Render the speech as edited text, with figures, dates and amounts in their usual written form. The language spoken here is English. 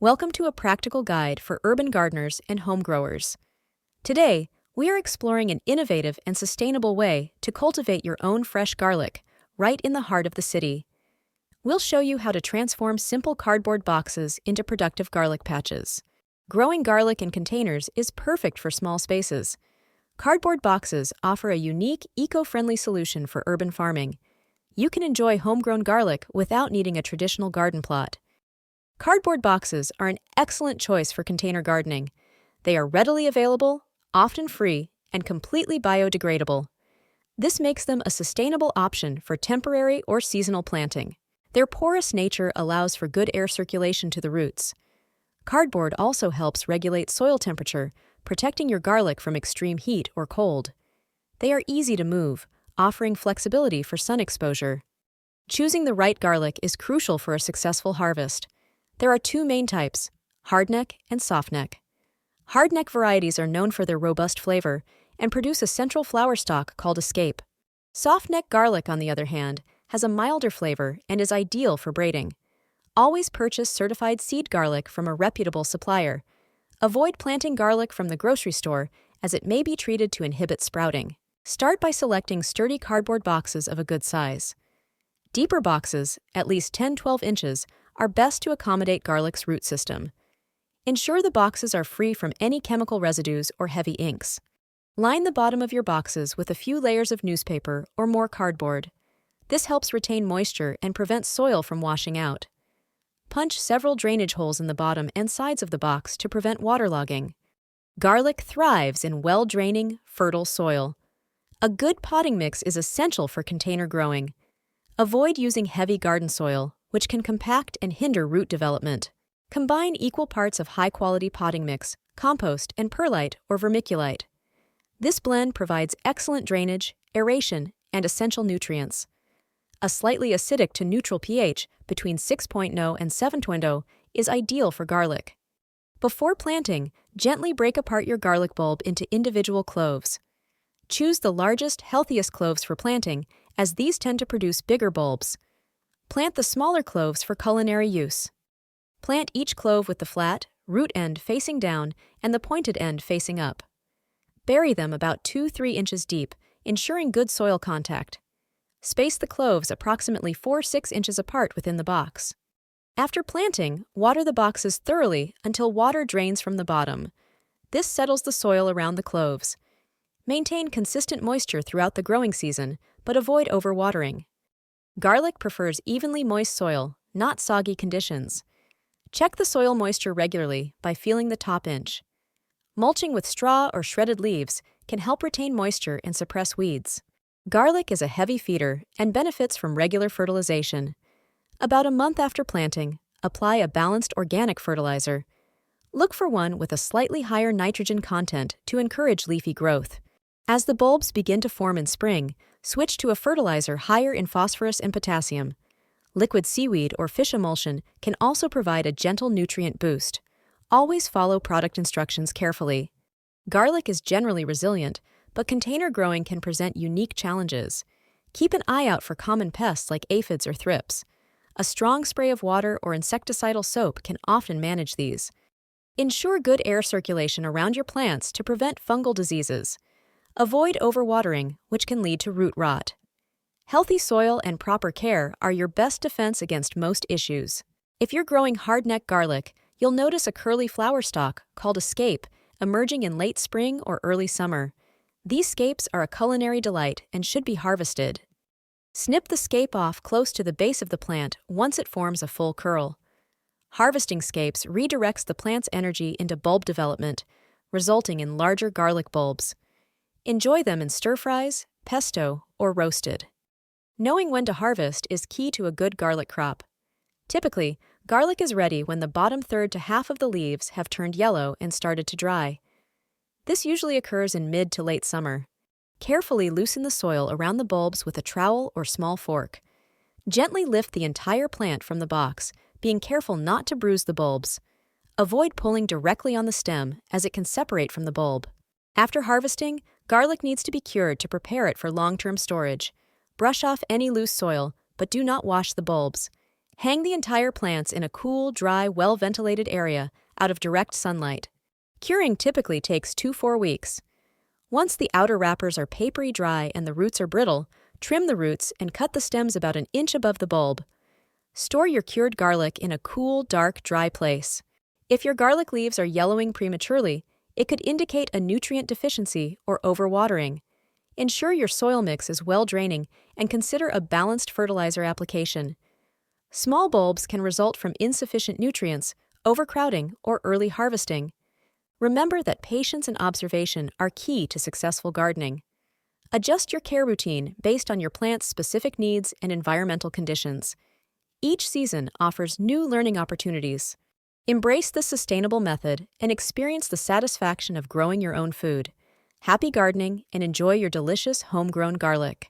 Welcome to a practical guide for urban gardeners and home growers. Today, we are exploring an innovative and sustainable way to cultivate your own fresh garlic, right in the heart of the city. We'll show you how to transform simple cardboard boxes into productive garlic patches. Growing garlic in containers is perfect for small spaces. Cardboard boxes offer a unique, eco-friendly solution for urban farming. You can enjoy homegrown garlic without needing a traditional garden plot. Cardboard boxes are an excellent choice for container gardening. They are readily available, often free, and completely biodegradable. This makes them a sustainable option for temporary or seasonal planting. Their porous nature allows for good air circulation to the roots. Cardboard also helps regulate soil temperature, protecting your garlic from extreme heat or cold. They are easy to move, offering flexibility for sun exposure. Choosing the right garlic is crucial for a successful harvest. There are two main types, hardneck and softneck. Hardneck varieties are known for their robust flavor and produce a central flower stalk called a scape. Softneck garlic, on the other hand, has a milder flavor and is ideal for braiding. Always purchase certified seed garlic from a reputable supplier. Avoid planting garlic from the grocery store as it may be treated to inhibit sprouting. Start by selecting sturdy cardboard boxes of a good size. Deeper boxes, at least 10-12 inches, are best to accommodate garlic's root system. Ensure the boxes are free from any chemical residues or heavy inks. Line the bottom of your boxes with a few layers of newspaper or more cardboard. This helps retain moisture and prevents soil from washing out. Punch several drainage holes in the bottom and sides of the box to prevent waterlogging. Garlic thrives in well-draining, fertile soil. A good potting mix is essential for container growing. Avoid using heavy garden soil, which can compact and hinder root development. Combine equal parts of high-quality potting mix, compost, and perlite or vermiculite. This blend provides excellent drainage, aeration, and essential nutrients. A slightly acidic to neutral pH between 6.0 and 7.0 is ideal for garlic. Before planting, gently break apart your garlic bulb into individual cloves. Choose the largest, healthiest cloves for planting, as these tend to produce bigger bulbs. Plant the smaller cloves for culinary use. Plant each clove with the flat, root end facing down and the pointed end facing up. Bury them about 2-3 inches deep, ensuring good soil contact. Space the cloves approximately 4-6 inches apart within the box. After planting, water the boxes thoroughly until water drains from the bottom. This settles the soil around the cloves. Maintain consistent moisture throughout the growing season, but avoid overwatering. Garlic prefers evenly moist soil, not soggy conditions. Check the soil moisture regularly by feeling the top inch. Mulching with straw or shredded leaves can help retain moisture and suppress weeds. Garlic is a heavy feeder and benefits from regular fertilization. About a month after planting, apply a balanced organic fertilizer. Look for one with a slightly higher nitrogen content to encourage leafy growth. As the bulbs begin to form in spring, switch to a fertilizer higher in phosphorus and potassium. Liquid seaweed or fish emulsion can also provide a gentle nutrient boost. Always follow product instructions carefully. Garlic is generally resilient, but container growing can present unique challenges. Keep an eye out for common pests like aphids or thrips. A strong spray of water or insecticidal soap can often manage these. Ensure good air circulation around your plants to prevent fungal diseases. Avoid overwatering, which can lead to root rot. Healthy soil and proper care are your best defense against most issues. If you're growing hardneck garlic, you'll notice a curly flower stalk, called a scape, emerging in late spring or early summer. These scapes are a culinary delight and should be harvested. Snip the scape off close to the base of the plant once it forms a full curl. Harvesting scapes redirects the plant's energy into bulb development, resulting in larger garlic bulbs. Enjoy them in stir-fries, pesto, or roasted. Knowing when to harvest is key to a good garlic crop. Typically, garlic is ready when the bottom third to half of the leaves have turned yellow and started to dry. This usually occurs in mid to late summer. Carefully loosen the soil around the bulbs with a trowel or small fork. Gently lift the entire plant from the box, being careful not to bruise the bulbs. Avoid pulling directly on the stem as it can separate from the bulb. After harvesting, garlic needs to be cured to prepare it for long-term storage. Brush off any loose soil, but do not wash the bulbs. Hang the entire plants in a cool, dry, well-ventilated area out of direct sunlight. Curing typically takes 2 to 4 weeks. Once the outer wrappers are papery dry and the roots are brittle, trim the roots and cut the stems about an inch above the bulb. Store your cured garlic in a cool, dark, dry place. If your garlic leaves are yellowing prematurely, it could indicate a nutrient deficiency or overwatering. Ensure your soil mix is well draining and consider a balanced fertilizer application. Small bulbs can result from insufficient nutrients, overcrowding, or early harvesting. Remember that patience and observation are key to successful gardening. Adjust your care routine based on your plant's specific needs and environmental conditions. Each season offers new learning opportunities. Embrace the sustainable method and experience the satisfaction of growing your own food. Happy gardening and enjoy your delicious homegrown garlic.